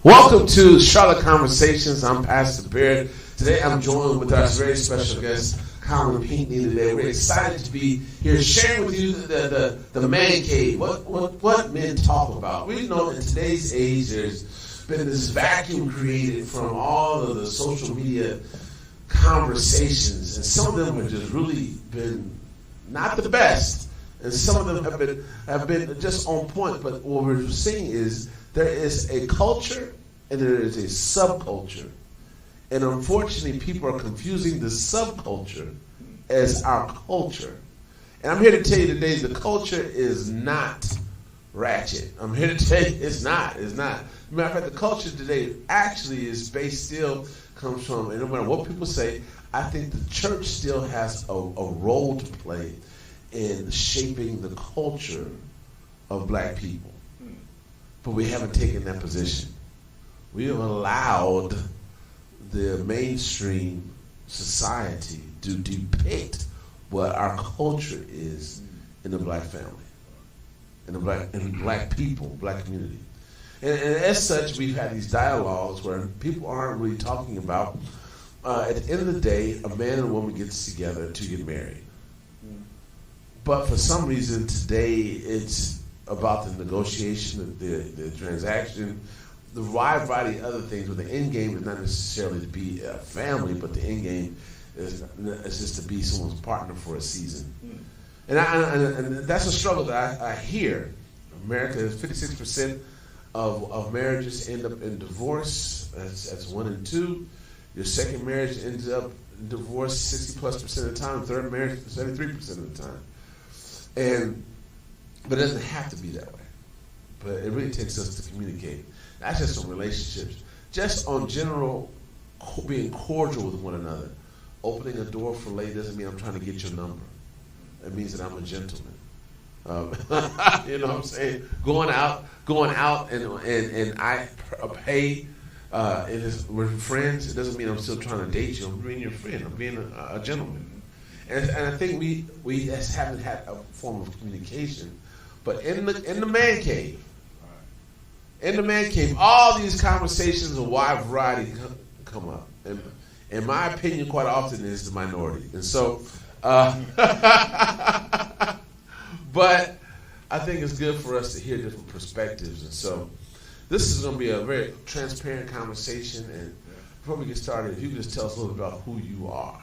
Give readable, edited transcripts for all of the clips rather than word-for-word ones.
Welcome to Charlotte Conversations. I'm Pastor Barrett. Today I'm joined with our very special guest, Colin Pinckney. Today we're excited to be here sharing with you the man cave. What men talk about. We know in today's age there's been this vacuum created from all of the social media conversations, and some of them have just really been not the best, and some of them have been just on point. But what we're seeing is there is a culture and there is a subculture. And unfortunately, people are confusing the subculture as our culture. And I'm here to tell you today the culture is not ratchet. I'm here to tell you it's not. It's not. Matter of fact, the culture today actually is based, still comes from, and no matter what people say, I think the church still has a role to play in shaping the culture of black people. But we haven't taken that position. We have allowed the mainstream society to depict what our culture is in the black family, in black people, black community. And as such, we've had these dialogues where people aren't really talking about, at the end of the day, a man and a woman gets together to get married. But for some reason today, it's about the negotiation, the transaction, the wide variety of other things, but the end game is not necessarily to be a family, but the end game is just to be someone's partner for a season. And that's a struggle that I hear. America is 56% of marriages end up in divorce. That's 1 in 2. Your second marriage ends up in divorce 60+% of the time. Third marriage 73% of the time. But it doesn't have to be that way. But it really takes us to communicate. Not just on relationships, just on general being cordial with one another. Opening a door for lady doesn't mean I'm trying to get your number. It means that I'm a gentleman. You know what I'm saying? Going out, and I pay. We're friends. It doesn't mean I'm still trying to date you. I'm being your friend. I'm being a gentleman. And I think we just haven't had a form of communication. But in the man cave, all these conversations of wide variety come up. And in my opinion, quite often is the minority. And so, but I think it's good for us to hear different perspectives. And so, this is going to be a very transparent conversation. And before we get started, if you could just tell us a little bit about who you are.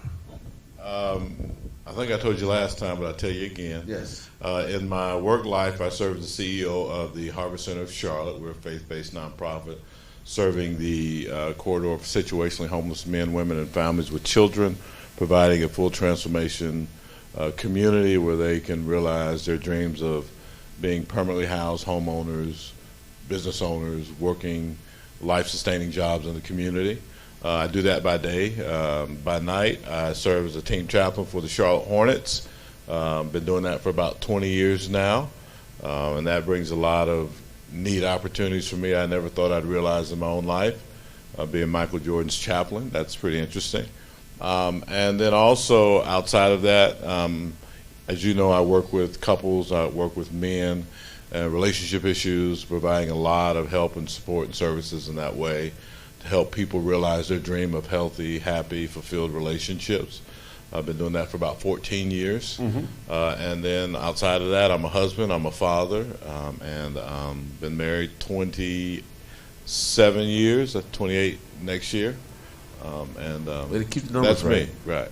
I think I told you last time, but I'll tell you again. Yes. In my work life, I serve as the CEO of the Harvest Center of Charlotte. We're a faith-based nonprofit serving the corridor of situationally homeless men, women, and families with children, providing a full transformation community where they can realize their dreams of being permanently housed homeowners, business owners, working life-sustaining jobs in the community. I do that by day. By night, I serve as a team chaplain for the Charlotte Hornets. Been doing that for about 20 years now, and that brings a lot of neat opportunities for me I never thought I'd realize in my own life. Being Michael Jordan's chaplain, that's pretty interesting. And then also outside of that, as you know, I work with couples, I work with men, relationship issues, providing a lot of help and support and services in that way to help people realize their dream of healthy, happy, fulfilled relationships. I've been doing that for about 14 years. Mm-hmm. And then outside of that, I'm a husband, I'm a father, and been married 27 years, 28 next year. Way to keep the numbers that's me, right.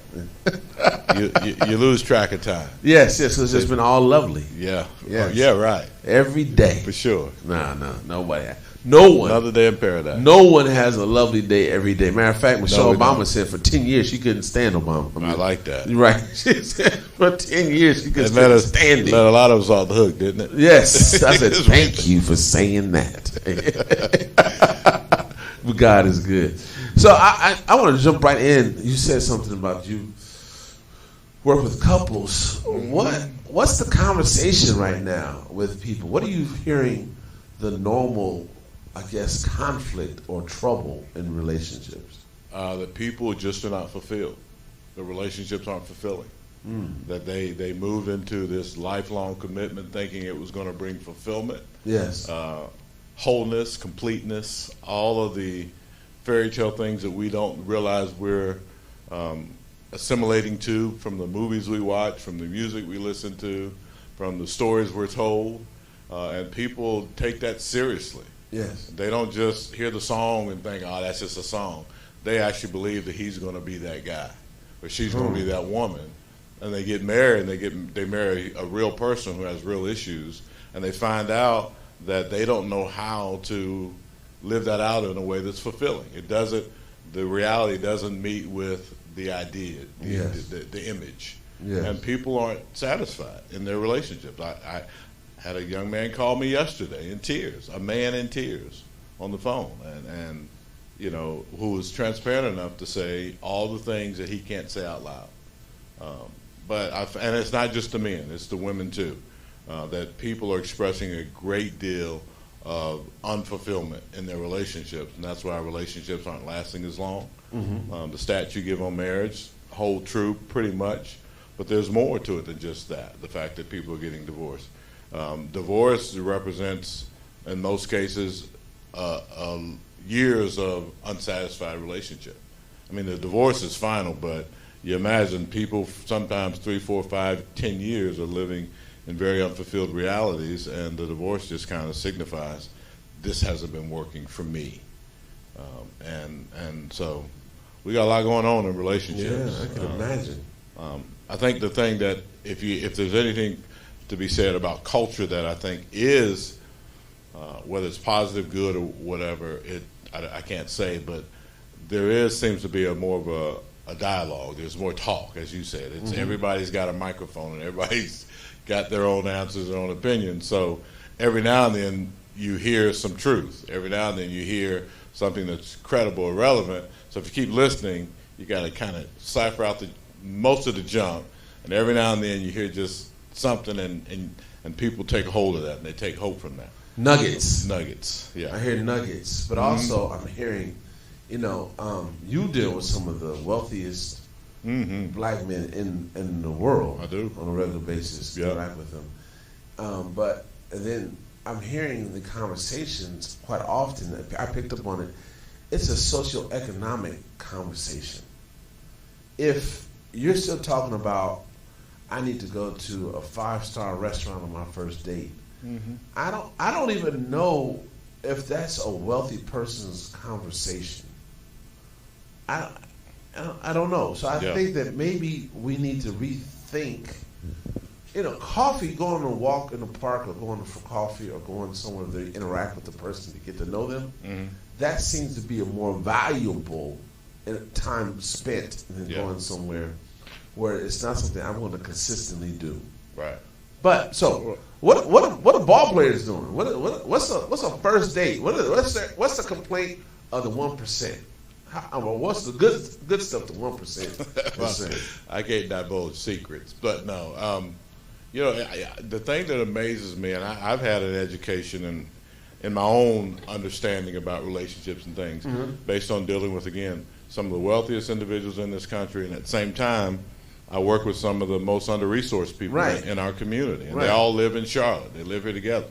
you lose track of time. Yes, because it's just been all lovely. Yeah. Yes. Yeah, right. Every day. For sure. Nobody. No one. Another day in paradise. No one has a lovely day every day. Matter of fact, Michelle Obama said for 10 years she couldn't stand Obama. I like that. Right. She said for 10 years she couldn't stand him. Let a lot of us off the hook, didn't it? Yes. I said, thank you for saying that. But God is good. So I want to jump right in. You said something about you work with couples. What's the conversation right now with people? What are you hearing the normal, I guess, conflict or trouble in relationships? That people just are not fulfilled. The relationships aren't fulfilling. That they moved into this lifelong commitment thinking it was going to bring fulfillment. Yes. wholeness, completeness, all of the fairy tale things that we don't realize we're assimilating to from the movies we watch, from the music we listen to, from the stories we're told, and people take that seriously. Yes. They don't just hear the song and think, oh, that's just a song. They actually believe that he's going to be that guy, or she's going to be that woman, and they get married, and they marry a real person who has real issues, and they find out that they don't know how to live that out in a way that's fulfilling. The reality doesn't meet with the idea, the image. Yes. And people aren't satisfied in their relationships. I had a young man call me yesterday in tears, a man in tears on the phone, and who was transparent enough to say all the things that he can't say out loud. And it's not just the men, it's the women too, that people are expressing a great deal of unfulfillment in their relationships, and that's why relationships aren't lasting as long. Mm-hmm. The stats you give on marriage hold true pretty much, but there's more to it than just that, the fact that people are getting divorced. Divorce represents, in most cases, years of unsatisfied relationship. I mean, the divorce is final, but you imagine people sometimes 3, 4, 5, 10 years are living in very unfulfilled realities, and the divorce just kind of signifies this hasn't been working for me. And so we got a lot going on in relationships. Yeah, I can imagine. I think the thing that if there's anything to be said about culture that I think is, whether it's positive, good, or whatever, I can't say, but there seems to be more of a dialogue. There's more talk, as you said. It's everybody's got a microphone and everybody's got their own answers, their own opinions. So every now and then you hear some truth. Every now and then you hear something that's credible or relevant. So if you keep listening, you got to kind of cipher out most of the junk. And every now and then you hear just something, and people take hold of that, and they take hope from that. Nuggets. Yeah. I hear nuggets, but also I'm hearing, you deal with some of the wealthiest black men in the world. I do. On a regular basis. Interact with them. But then I'm hearing the conversations quite often. I picked up on it. It's a socioeconomic conversation. If you're still talking about, I need to go to a 5-star restaurant on my first date, I don't even know if that's a wealthy person's conversation. I don't know. So I think that maybe we need to rethink. Coffee, going on a walk in the park, or going for coffee, or going somewhere to interact with the person to get to know them. That seems to be a more valuable time spent than going somewhere where it's not something I'm going to consistently do. Right. But so what are ball players doing? What's a first date? What's the complaint of the 1%? What's the good stuff? The 1%. Well, I can't divulge secrets, but no. The thing that amazes me, and I've had an education in my own understanding about relationships and things, based on dealing with, again, some of the wealthiest individuals in this country, and at the same time, I work with some of the most under-resourced people in our community, and they all live in Charlotte. They live here together.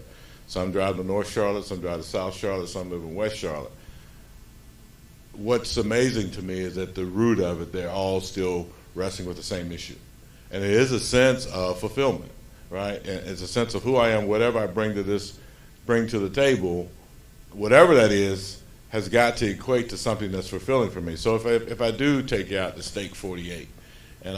Some drive to North Charlotte, some drive to South Charlotte, some live in West Charlotte. What's amazing to me is that the root of it, they're all still wrestling with the same issue. And it is a sense of fulfillment, right? And it's a sense of who I am, whatever I bring to the table, whatever that is, has got to equate to something that's fulfilling for me. So if I do take out the Steak 48, and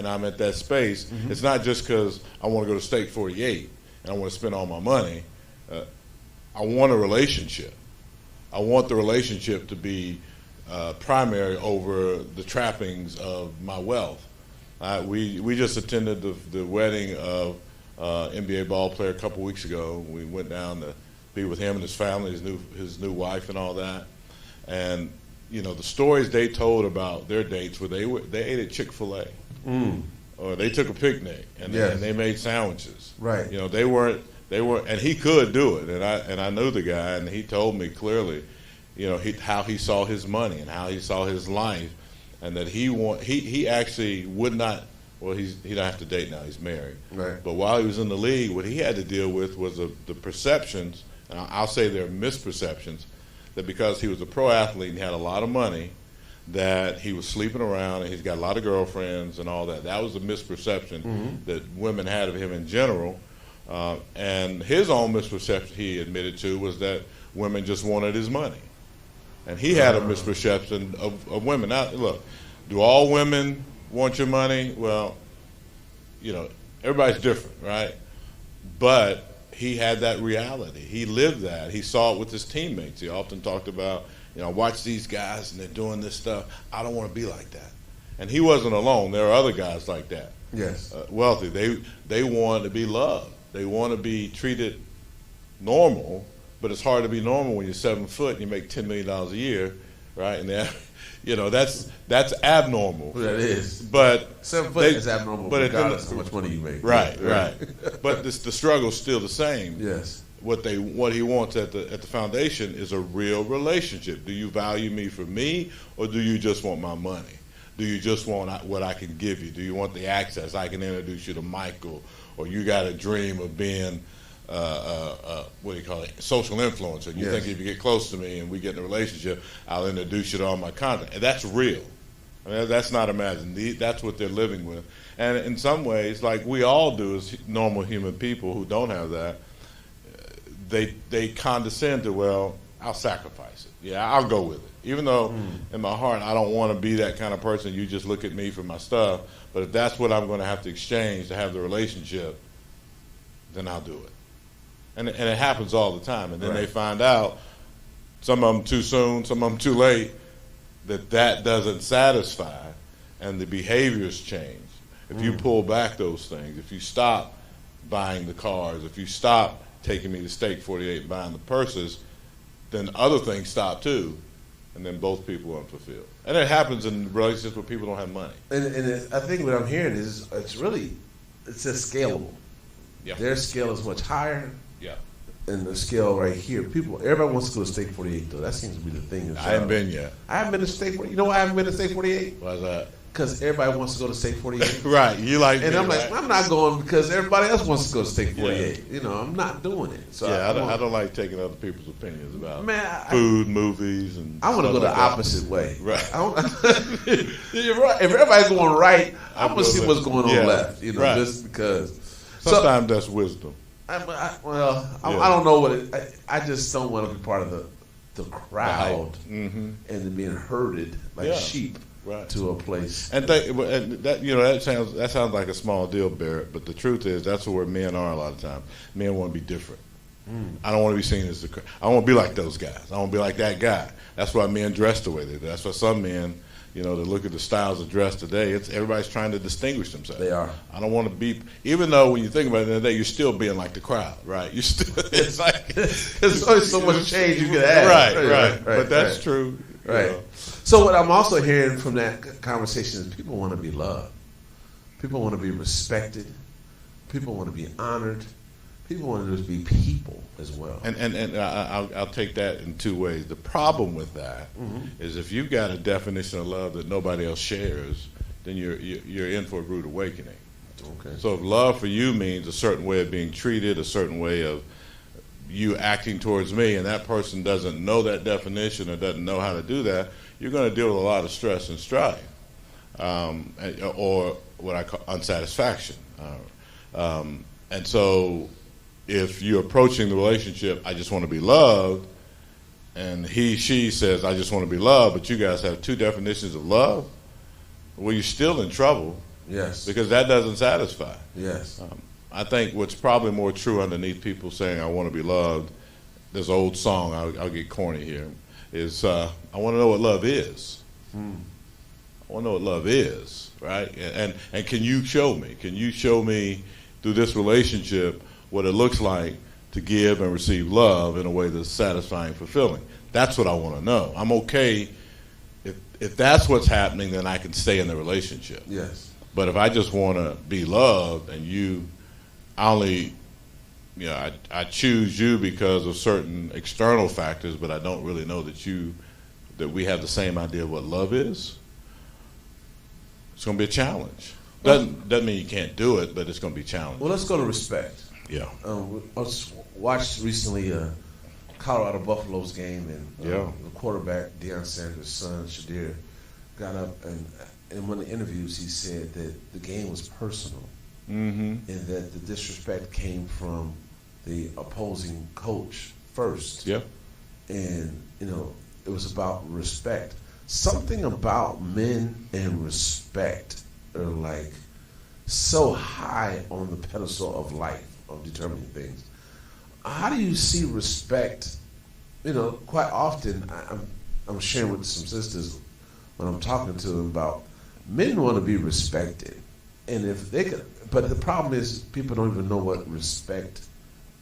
I'm at that space, it's not just because I want to go to Steak 48 and I want to spend all my money. I want a relationship. I want the relationship to be primary over the trappings of my wealth. We just attended the wedding of NBA ball player a couple weeks ago. We went down to be with him and his family, his new wife, and all that. And the stories they told about their dates were they ate at Chick-fil-A, or they took a picnic and they made sandwiches. Right. They weren't, and he could do it. And I knew the guy, and he told me clearly, how he saw his money and how he saw his life, and that he actually would not. Well, he don't have to date now. He's married. Right. But while he was in the league, what he had to deal with was the perceptions And I'll say there are misperceptions that because he was a pro athlete and had a lot of money, that he was sleeping around and he's got a lot of girlfriends and all that. That was a misperception that women had of him in general. And his own misperception, he admitted to, was that women just wanted his money. And he had a misperception of women. Now, look, do all women want your money? Well, you know, everybody's different, right? But he had that reality. He lived that. He saw it with his teammates. He often talked about, you know, watch these guys and they're doing this stuff. I don't want to be like that. And he wasn't alone. There are other guys like that. Yes. Wealthy. They want to be loved. They want to be treated normal, but it's hard to be normal when you're 7 foot and you make $10 million a year, right? And you know, that's abnormal. Well, that is. But 7 foot is abnormal, but regardless of how much money you make. Right. But the struggle's still the same. Yes. What he wants at the foundation is a real relationship. Do you value me for me, or do you just want my money? Do you just want what I can give you? Do you want the access? I can introduce you to Michael, or you got a dream of being what do you call it? Social influencer. You think if you get close to me and we get in a relationship, I'll introduce you to all my content. And that's real. I mean, that's not imagined. That's what they're living with. And in some ways, like we all do as normal human people who don't have that, they condescend to, well, I'll sacrifice it. Yeah, I'll go with it. Even though in my heart I don't want to be that kind of person. You just look at me for my stuff. But if that's what I'm going to have to exchange to have the relationship, then I'll do it. And it happens all the time. And then they find out, some of them too soon, some of them too late, that doesn't satisfy, and the behaviors change. If you pull back those things, if you stop buying the cars, if you stop taking me to Steak 48 and buying the purses, then other things stop too, and then both people are unfulfilled. And it happens in relationships where people don't have money. And I think what I'm hearing is it's just scalable. Yeah. Their scale is much higher. Yeah. And the scale right here, everybody wants to go to Steak 48 though. That seems to be the thing. I haven't been yet. I haven't been to Steak 48. You know why I haven't been to Steak 48? Why's that? Because everybody wants to go to Steak 48. Right. You like and me, I'm like, right? I'm not going because everybody else wants to go to Steak 48. You know, I'm not doing it. So yeah, I don't like taking other people's opinions about food, movies, and I want to go the opposite way. Right. You're right. If everybody's going right, I'm going to see what's going on left. You know, just because. Sometimes that's wisdom. I don't know what I just don't want to be part of the crowd and then being herded like sheep to a place. And that sounds like a small deal, Barrett. But the truth is, that's where men are a lot of times. Men want to be different. I don't want to be seen as I want to be like those guys. I want to be like that guy. That's why men dress the way they do. That's why some men, you know, to look at the styles of dress today, everybody's trying to distinguish themselves. They are. I don't want to be, even though when you think about it today, you're still being like the crowd, right? You still, it's like there's always so much change you can add. Right. But that's true. Right. So what I'm also hearing from that conversation is people want to be loved. People want to be respected. People want to be honored. People want to just be people as well. And I'll take that in two ways. The problem with that is if you've got a definition of love that nobody else shares, then you're in for a rude awakening. Okay. So if love for you means a certain way of being treated, a certain way of you acting towards me, and that person doesn't know that definition or doesn't know how to do that, you're going to deal with a lot of stress and strife, or what I call unsatisfaction. And so if you're approaching the relationship, I just want to be loved, and she says, I just want to be loved, but you guys have two definitions of love, well, you're still in trouble. Yes. Because that doesn't satisfy. Yes. I think what's probably more true underneath people saying, I want to be loved, there's an old song, I'll get corny here, is I want to know what love is. I want to know what love is, right? And can you show me? Can you show me through this relationship what it looks like to give and receive love in a way that's satisfying, fulfilling? That's what I want to know. I'm okay if that's what's happening, then I can stay in the relationship. Yes. But if I just want to be loved and I choose you because of certain external factors, but I don't really know that we have the same idea of what love is, it's going to be a challenge. Doesn't mean you can't do it, but it's going to be challenging. Well, let's go to respect. Yeah. I watched recently a Colorado Buffaloes game, and Yeah. the quarterback, Deion Sanders' son, Shadir, got up, and in one of the interviews he said that the game was personal, and that the disrespect came from the opposing coach first. Yeah. And, it was about respect. Something about men and respect are like so high on the pedestal of life, of determining things. How do you see respect? Quite often I'm sharing with some sisters when I'm talking to them about men want to be respected, and if they could, but the problem is people don't even know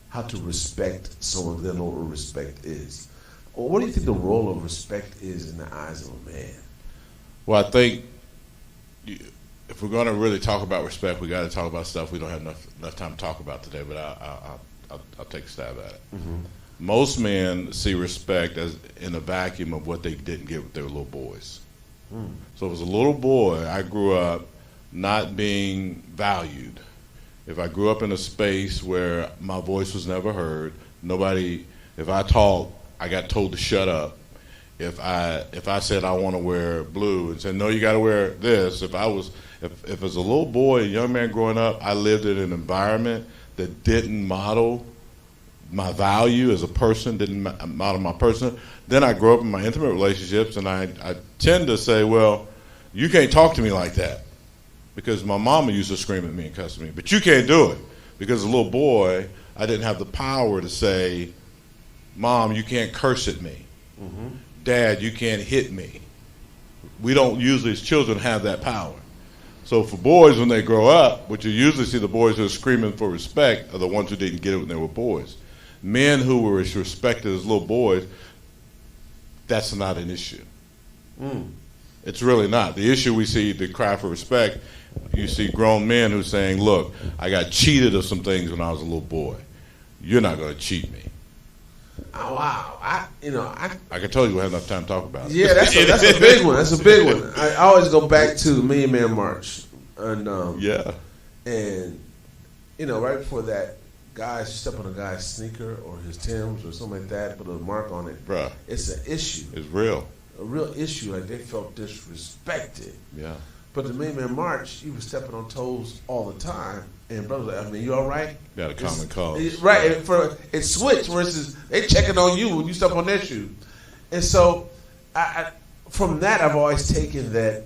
how to respect someone. They don't know what respect is. What do you think the role of respect is in the eyes of a man? Well, I think if we're going to really talk about respect, we got to talk about stuff we don't have enough time to talk about today. But I'll take a stab at it. Mm-hmm. Most men see respect as in a vacuum of what they didn't get with their little boys. So as a little boy, I grew up not being valued. If I grew up in a space where my voice was never heard, if I talked, I got told to shut up. If I said I want to wear blue and said no, you got to wear this. If as a little boy, a young man growing up, I lived in an environment that didn't model my value as a person, didn't model my person. Then I grew up in my intimate relationships, and I tend to say, well, you can't talk to me like that because my mama used to scream at me and cuss at me, but you can't do it because as a little boy, I didn't have the power to say, Mom, you can't curse at me. Mm-hmm. Dad, you can't hit me. We don't usually, as children, have that power. So for boys, when they grow up, what you usually see, the boys who are screaming for respect are the ones who didn't get it when they were boys. Men who were respected as little boys, that's not an issue. It's really not. The issue we see, the cry for respect, you see grown men who are saying, look, I got cheated of some things when I was a little boy. You're not going to cheat me. Oh, wow. I can tell you we have enough time to talk about it. Yeah, that's a big one. That's a big one. I always go back to the Million Man March. And, And, right before that, guys step on a guy's sneaker or his Timbs or something like that, put a mark on it. Bruh. It's an issue. It's real. A real issue. Like they felt disrespected. Yeah. But the Million Man March, he was stepping on toes all the time. And brothers, you all right? Got a common cause. Right. It switched versus they checking on you when you step on their shoe. And so, from that, I've always taken that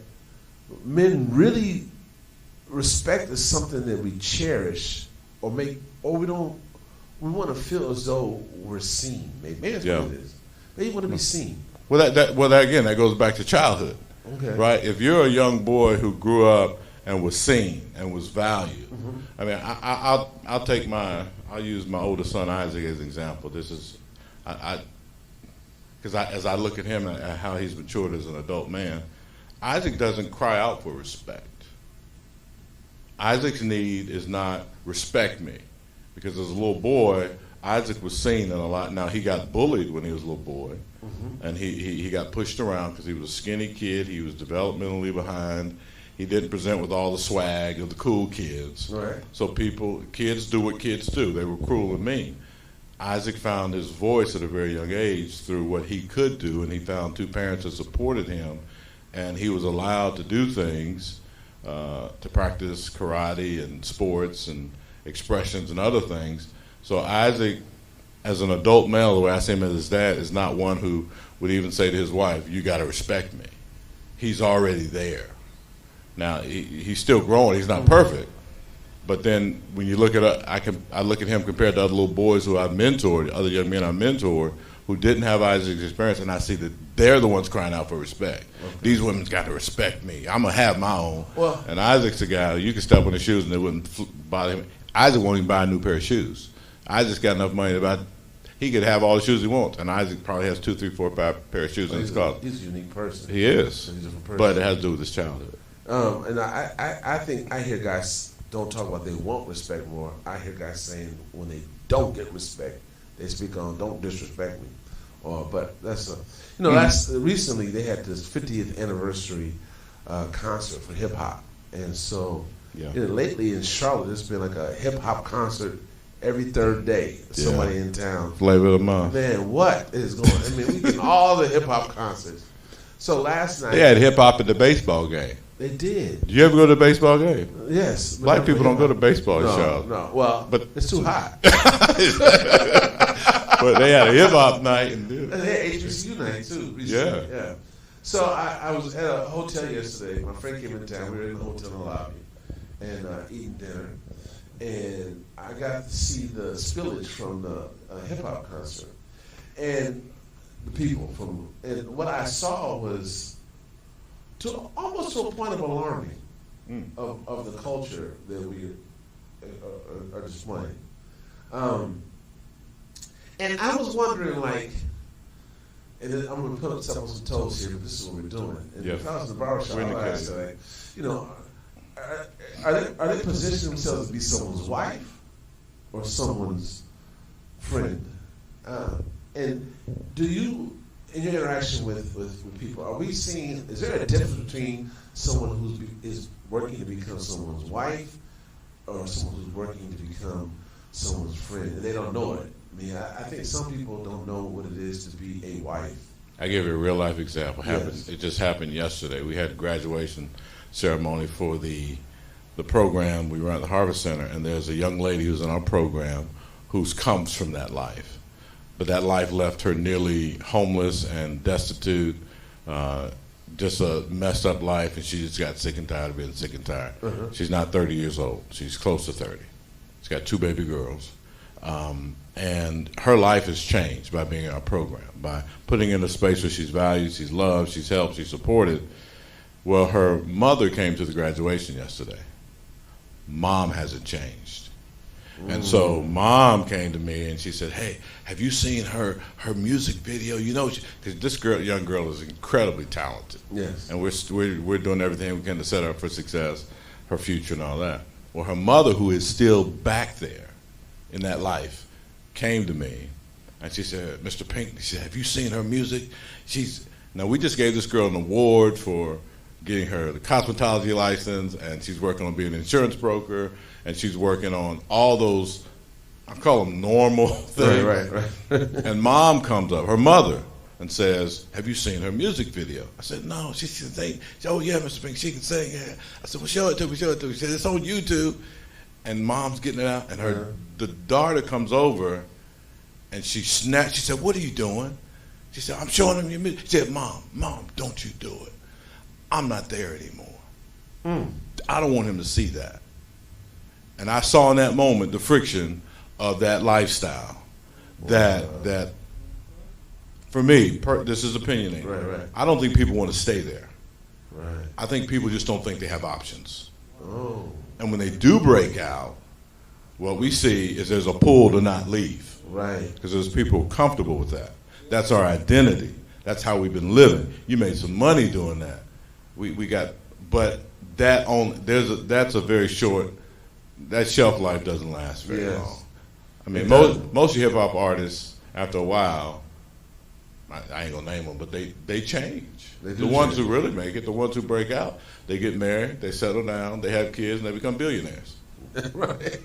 men really respect is something that we cherish or we want to feel as though we're seen. Maybe that's what it is. They want to be seen. Well, that goes back to childhood. Okay. Right? If you're a young boy who grew up and was seen and was valued, I mean, I'll use my oldest son Isaac as an example. This is, because as I look at him and how he's matured as an adult man, Isaac doesn't cry out for respect. Isaac's need is not respect me, because as a little boy, Isaac was seen in a lot. Now, he got bullied when he was a little boy, and he got pushed around because he was a skinny kid. He was developmentally behind. He didn't present with all the swag of the cool kids. Right. So kids do what kids do. They were cruel and mean. Isaac found his voice at a very young age through what he could do, and he found two parents that supported him, and he was allowed to do things, to practice karate and sports and expressions and other things. So Isaac, as an adult male, the way I see him as his dad, is not one who would even say to his wife, you got to respect me. He's already there. Now, he's still growing. He's not perfect. But then when you look at I look at him compared to other little boys who I've mentored, other young men I've mentored, who didn't have Isaac's experience, and I see that they're the ones crying out for respect. Okay. These women's got to respect me. I'm going to have my own. Well, and Isaac's a guy, you can step on his shoes and it wouldn't bother him. Isaac won't even buy a new pair of shoes. Isaac's got enough money he could have all the shoes he wants, and Isaac probably has 2, 3, 4, 5 pair of shoes in his closet. He's a unique person. He is. But it has to do with his childhood. And I think I hear guys don't talk about they want respect more. I hear guys saying when they don't get respect, they speak on don't disrespect me. But that's recently they had this 50th anniversary concert for hip hop, and so lately in Charlotte there's been like a hip hop concert every third day. Somebody in town. Flavor of the month. Man, what is going on? I mean, we get all the hip-hop concerts. So last night... They had hip-hop at the baseball game. They did. Did you ever go to a baseball game? Yes. Black people don't go to baseball shows. No. Well, but it's too hot. But they had a hip-hop night. And they had HBCU night, too. Recently. Yeah. So I was at a hotel yesterday. My friend came in town. We were in the hotel in the lobby and eating dinner. And I got to see the spillage from the hip-hop concert. And the people from... And what I saw was almost to a point of alarming of the culture that we are displaying. And I was wondering, like... And then I'm going to put up some toes here, but this is what we're doing. And if I was in the barbershop, I would say, you know, are they positioning themselves to be someone's wife or someone's friend? And do you, in your interaction with people, are we seeing, is there a difference between someone who is working to become someone's wife or someone who's working to become someone's friend? And they don't know it. I mean, I think some people don't know what it is to be a wife. I give you a real life example. Yes. It just happened yesterday. We had a graduation ceremony for the program we run at the Harvest Center, and there's a young lady who's in our program who comes from that life. But that life left her nearly homeless and destitute, just a messed up life, and she just got sick and tired of being sick and tired. Uh-huh. She's not 30 years old. She's close to 30. She's got 2 baby girls. And her life has changed by being in our program, by putting in a space where she's valued, she's loved, she's helped, she's supported. Well, her mother came to the graduation yesterday. Mom hasn't changed. And so Mom came to me and she said, hey, have you seen her music video? You know, because this young girl is incredibly talented. Yes. And we're doing everything we can to set her up for success, her future and all that. Well, her mother, who is still back there in that life, came to me and she said, Mr. Pinkney, she said, have you seen her music? Now we just gave this girl an award for getting her the cosmetology license, and she's working on being an insurance broker, and she's working on all those, I call them normal things. Right. And Mom comes up, her mother, and says, have you seen her music video? I said, no. She said, oh yeah, Mr. Pinkney, she can sing. Yeah. I said, well, show it to me. She said, it's on YouTube. And Mom's getting it out, and the daughter comes over, and she snapped. She said, what are you doing? She said, I'm showing him your music. She said, Mom, don't you do it. I'm not there anymore. I don't want him to see that. And I saw in that moment the friction of that lifestyle. That for me, this is opinionated. Right. I don't think people want to stay there. Right. I think people just don't think they have options. Oh. And when they do break out, what we see is there's a pull to not leave. Right. Because there's people comfortable with that. That's our identity. That's how we've been living. You made some money doing that. We got, but that's a very short, that shelf life doesn't last very long. I mean, most hip hop artists, after a while, I ain't gonna name them, but they change. The ones who really make it, the ones who break out, they get married, they settle down, they have kids, and they become billionaires. Right.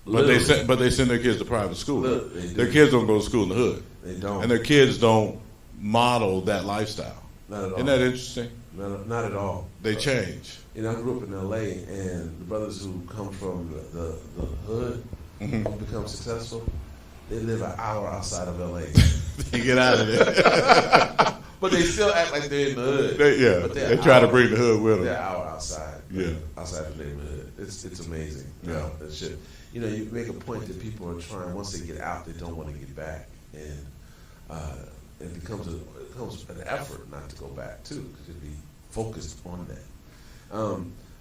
But they send their kids to private school. Their kids don't go to school in the hood. They don't. And their kids don't model that lifestyle. Not at all. Isn't that interesting? Not at all. They change. You know, I grew up in L.A., and the brothers who come from the hood who become successful, they live an hour outside of L.A. They get out of there. But they still act like they're in the hood. They try to bring the hood with them. They're an hour outside. Yeah. Outside the neighborhood. It's amazing. Yeah. That shit. You know, you make a point that people are trying, once they get out, they don't want to get back. And it becomes an effort not to go back, too, because you'd be focused on that.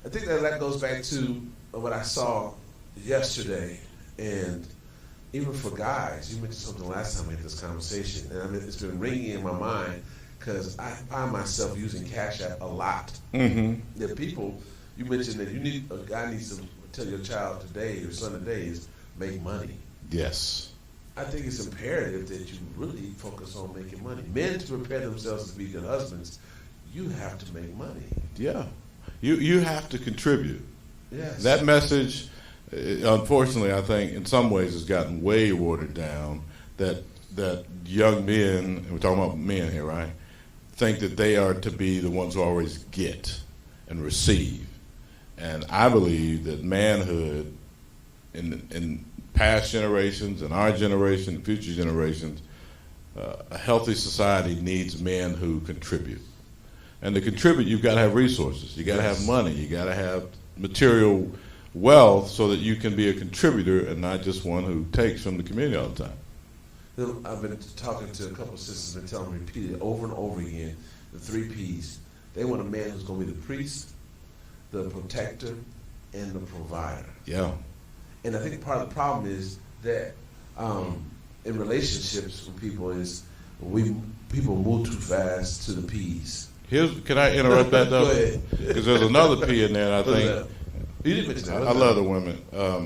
I think that goes back to what I saw yesterday. And even for guys, you mentioned something last time we had this conversation, and I mean, it's been ringing in my mind because I find myself using Cash App a lot. There are people, you mentioned that a guy needs to tell your child today, your son today, is make money. Yes. I think it's imperative that you really focus on making money. Men, to prepare themselves to be good husbands, you have to make money. Yeah. You have to contribute. Yes. That message, Unfortunately, I think in some ways it's gotten way watered down that young men, and we're talking about men here, right, think that they are to be the ones who always get and receive. And I believe that manhood in past generations, in our generation, and future generations, a healthy society needs men who contribute. And to contribute, you've got to have resources. You've got to have money. You've got to have material wealth so that you can be a contributor and not just one who takes from the community all the time. I've been talking to a couple of sisters and telling me repeatedly over and over again the 3 P's. They want a man who's going to be the priest, the protector, and the provider. Yeah. And I think part of the problem is that in relationships with people is people move too fast to the P's. Can I interrupt that though? Go ahead. Because there's another P in there. I think you didn't mention that. I love the women.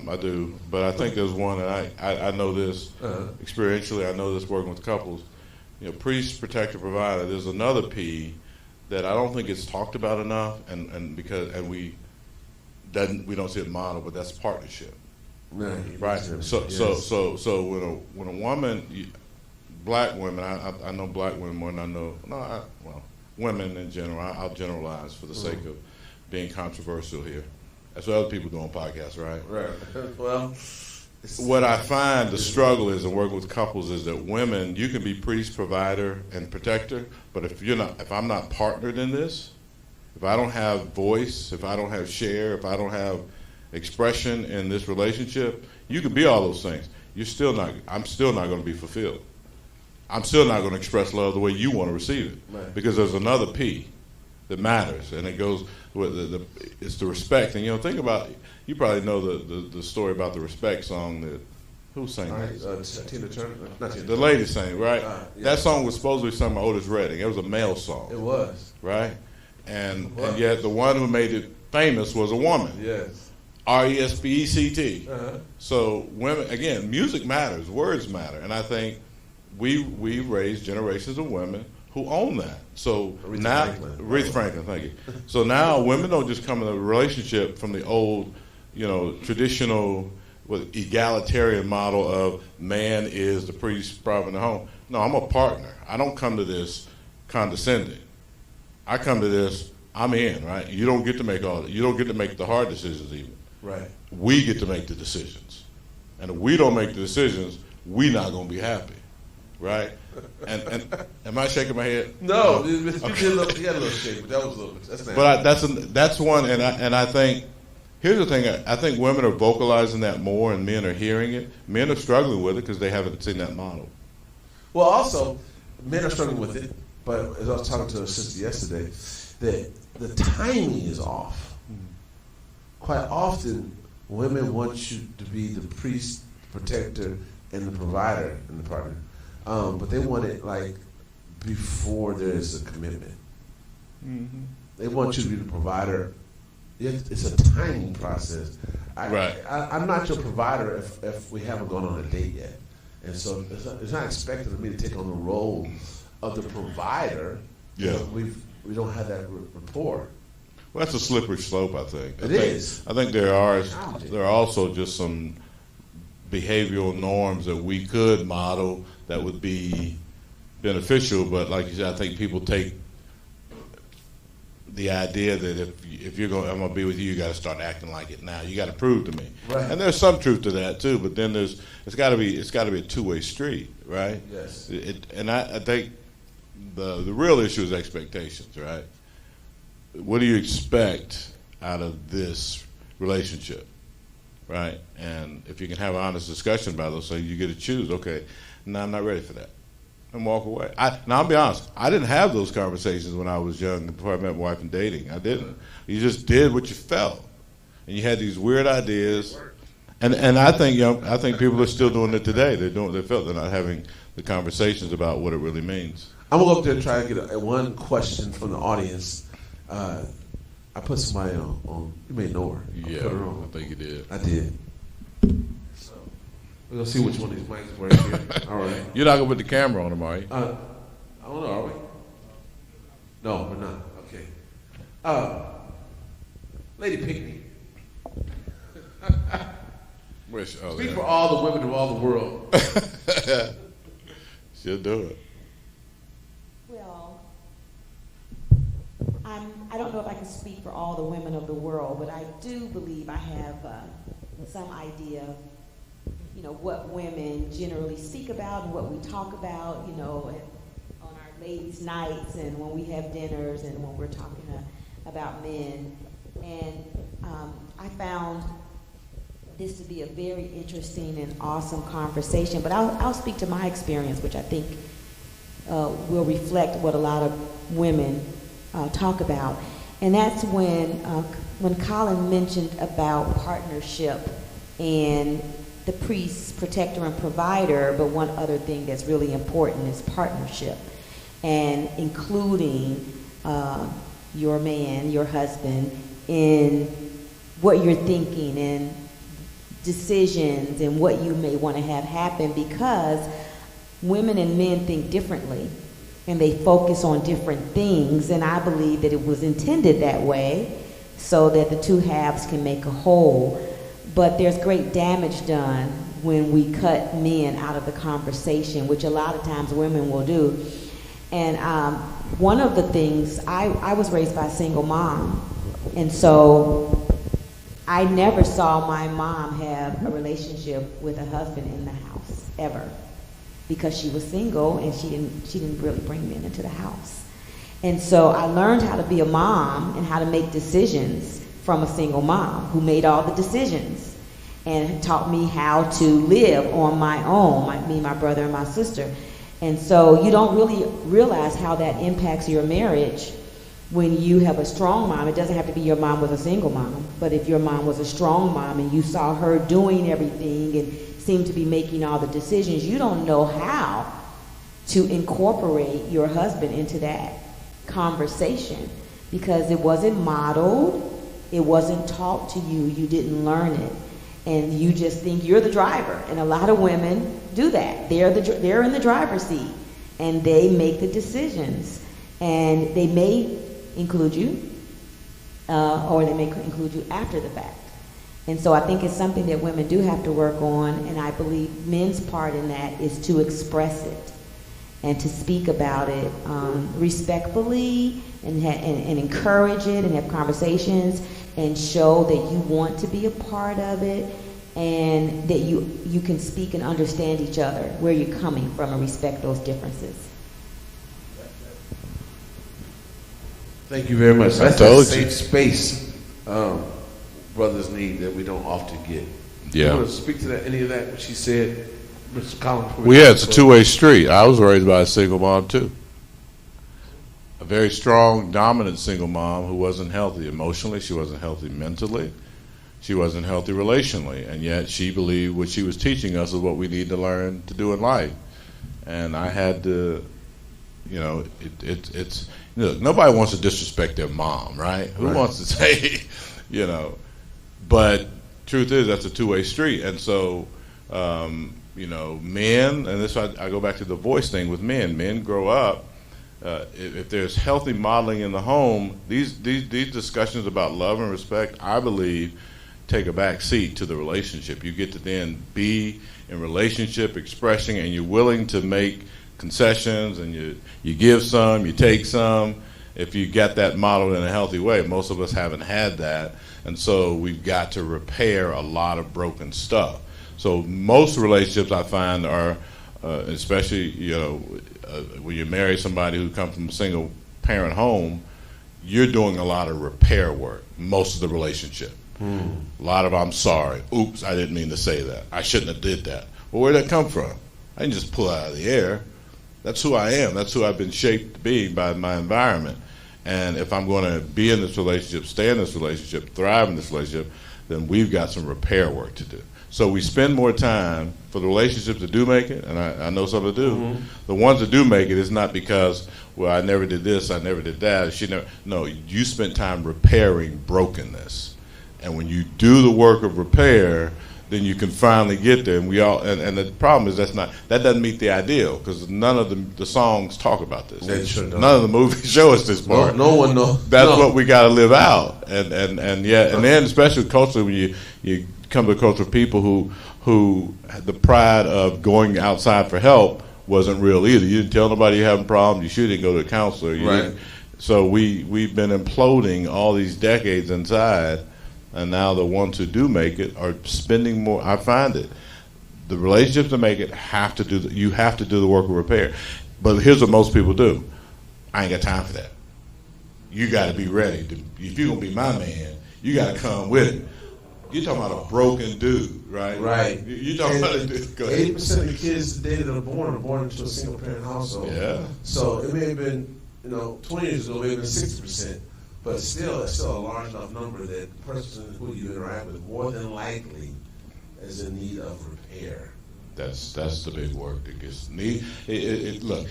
I do, but I think there's one, and I know this experientially. I know this working with couples. You know, priest, protector, provider. There's another P that I don't think it's talked about enough, and we don't see it modeled, but that's partnership. Right. So when a woman, black women, I know black women more than I know. Women in general. I'll generalize for the sake of being controversial here. That's what other people do on podcasts, right? Right. Well, what I find the struggle is in working with couples is that women, you can be priest, provider, and protector, but if I'm not partnered in this, if I don't have voice, if I don't have share, if I don't have expression in this relationship, you can be all those things. I'm still not going to be fulfilled. I'm still not going to express love the way you want to receive it, right. Because there's another P that matters, and it goes with it's the respect. And think about, you probably know the story about the respect song that who sang that? Tina Turner. The lady sang, right? Yeah. That song was supposed to be sung by Otis Redding. It was a male song. It was, right? And yet the one who made it famous was a woman. Yes. RESPECT. So women, again, music matters, words matter, and I think we raised generations of women who own that. So Aretha Franklin, thank you. So now women don't just come in a relationship from the old, traditional egalitarian model of man is the priest, prophet, in the home. No, I'm a partner. I don't come to this condescending. I come to this, I'm in, right? You don't get to make you don't get to make the hard decisions even. Right. We get to make the decisions. And if we don't make the decisions, we're not going to be happy. Right? And am I shaking my head? No, you had a little shake, but that was a little bit. But that's one, and I think, here's the thing, I think women are vocalizing that more and men are hearing it. Men are struggling with it because they haven't seen that model. Well, also, men are struggling with it, but as I was talking to a sister yesterday, that the timing is off. Quite often, women want you to be the priest, protector, and the provider in the partner. But they want it like before there's a commitment. Mm-hmm. They want you to be the provider. It's a timing process. I'm not your provider if we haven't gone on a date yet. And so it's not expected of me to take on the role of the provider. Yeah. We don't have that rapport. Well, that's a slippery slope, I think. It is. I think there are also just some behavioral norms that we could model that would be beneficial, but like you said, I think people take the idea that if I'm going to be with you got to start acting like it now. You got to prove to me, right. And there's some truth to that too. But then it's got to be a two-way street, right? Yes. And I think the real issue is expectations, right? What do you expect out of this relationship, right? And if you can have an honest discussion about those things, you get to choose. Okay, no, I'm not ready for that, and walk away. Now, I'll be honest. I didn't have those conversations when I was young before I met my wife and dating. I didn't. You just did what you felt, and you had these weird ideas. And I think people are still doing it today. They're not having the conversations about what it really means. I'm gonna go up there and try to get one question from the audience. I put somebody on. You may know her. Yeah, put her on. I think you did. I did. So we're gonna see which one of these mics work here. All right. You're not gonna put the camera on them, are you? I don't know. Are we? No, we're not. Okay. Lady Pinkney. Speak for all the women of all the world. She'll do it. Well, I don't know if I can speak for all the women of the world, but I do believe I have some idea of, what women generally speak about and what we talk about, on our ladies' nights and when we have dinners and when we're talking about men. And I found this to be a very interesting and awesome conversation, but I'll speak to my experience, which I think will reflect what a lot of women talk about. And that's when Colin mentioned about partnership and the priest, protector, and provider, but one other thing that's really important is partnership, and including your man, your husband, in what you're thinking and decisions and what you may want to have happen, because women and men think differently and they focus on different things, and I believe that it was intended that way so that the two halves can make a whole. But there's great damage done when we cut men out of the conversation, which a lot of times women will do. And one of the things, I was raised by a single mom, and so I never saw my mom have a relationship with a husband in the house, ever, because she was single and she didn't really bring men into the house. And so I learned how to be a mom and how to make decisions from a single mom who made all the decisions and taught me how to live on my own, me, my brother, and my sister. And so you don't really realize how that impacts your marriage when you have a strong mom. It doesn't have to be your mom was a single mom, but if your mom was a strong mom and you saw her doing everything and seemed to be making all the decisions, you don't know how to incorporate your husband into that conversation because it wasn't modeled, it wasn't taught to you, you didn't learn it, and you just think you're the driver. And a lot of women do that. They're in the driver's seat and they make the decisions, and they may include you or they may include you after the fact. And so I think it's something that women do have to work on, and I believe men's part in that is to express it and to speak about it respectfully and encourage it and have conversations and show that you want to be a part of it and that you can speak and understand each other, where you're coming from, and respect those differences. Thank you very much. That's a safe space brothers need that we don't often get. Yeah. You want to speak to that? Any of that? What she said, Mr. Colin? Well, yeah, it's a two-way street. I was raised by a single mom too. A very strong, dominant single mom who wasn't healthy emotionally. She wasn't healthy mentally. She wasn't healthy relationally, and yet she believed what she was teaching us is what we need to learn to do in life. And I had to, it's nobody wants to disrespect their mom, right? Who wants to say, But truth is, that's a two-way street. And so, men, and this I go back to the voice thing with men. Men grow up. If there's healthy modeling in the home, these discussions about love and respect, I believe, take a back seat to the relationship. You get to then be in relationship expressing, and you're willing to make concessions, and you give some, you take some, if you get that modeled in a healthy way. Most of us haven't had that, and so we've got to repair a lot of broken stuff. So most relationships I find are, especially when you marry somebody who comes from a single parent home, you're doing a lot of repair work, most of the relationship. A lot of I'm sorry, oops, I didn't mean to say that, I shouldn't have did that. Well, where'd that come from? I didn't just pull it out of the air. That's who I am. That's who I've been shaped to be by my environment. And if I'm going to be in this relationship, stay in this relationship, thrive in this relationship, then we've got some repair work to do. So we spend more time for the relationships that do make it, and I know some that do. The ones that do make it is not because, well, I never did this, I never did that. No, you spent time repairing brokenness. And when you do the work of repair, then you can finally get there. And and the problem is that doesn't meet the ideal, because none of the songs talk about this. None of the movies show us this part. No one knows. That's what we got to live out. And then especially culturally, when you come to a culture of people who the pride of going outside for help wasn't real either. You didn't tell nobody you're having problems. You sure didn't go to a counselor. So we've been imploding all these decades inside, and now the ones who do make it are spending more. I find it. The relationships that make it you have to do the work of repair. But here's what most people do. I ain't got time for that. You got to be ready. If you're going to be my man, you got to come with it. You're talking about a broken dude, right? Right. You're talking about a dude. 80% of the kids today that are born into a single parent household. Yeah. So it may have been, 20 years ago, it may have been 60%, but still, it's still a large enough number that the person who you interact with more than likely is in need of repair. That's the big work that gets need. Look,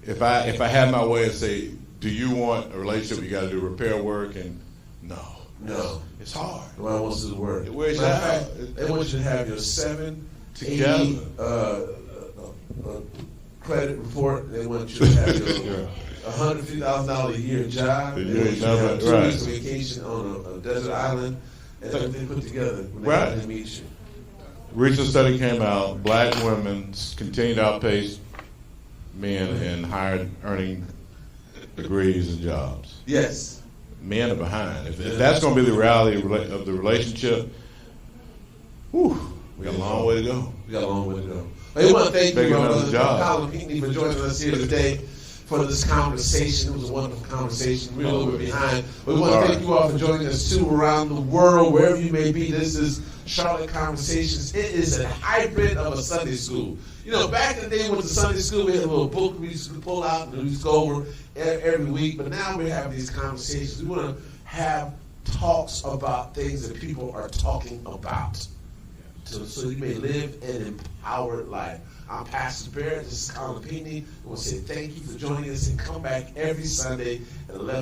if I had my way and say, do you want a relationship where you got to do repair work? And no, it's hard. Nobody wants to do the work. Where's they want you to have your 780 credit report. They want you to have your $150,000 a year job. They want you to have 2 weeks of vacation on a desert island, and everything put together when they come to meet you. Recent study came out, black women continue to outpace men in higher earning degrees and jobs. Yes. Men are behind. If that's going to be the reality of the relationship, we got a long way to go. We got a long way to go. I want to thank you, Colin Pinckney, for joining us here today for this conversation. It was a wonderful conversation. We're a little bit behind. We want to thank you all for joining us, too, around the world, wherever you may be. This is Charlotte Conversations. It is a hybrid of a Sunday school. Back in the day with the Sunday school, we had a little book we used to pull out and we used to go over every week. But now we're having these conversations. We want to have talks about things that people are talking about, so you may live an empowered life. I'm Pastor Barrett. This is Colin Pinckney. I want to say thank you for joining us, and come back every Sunday at 11.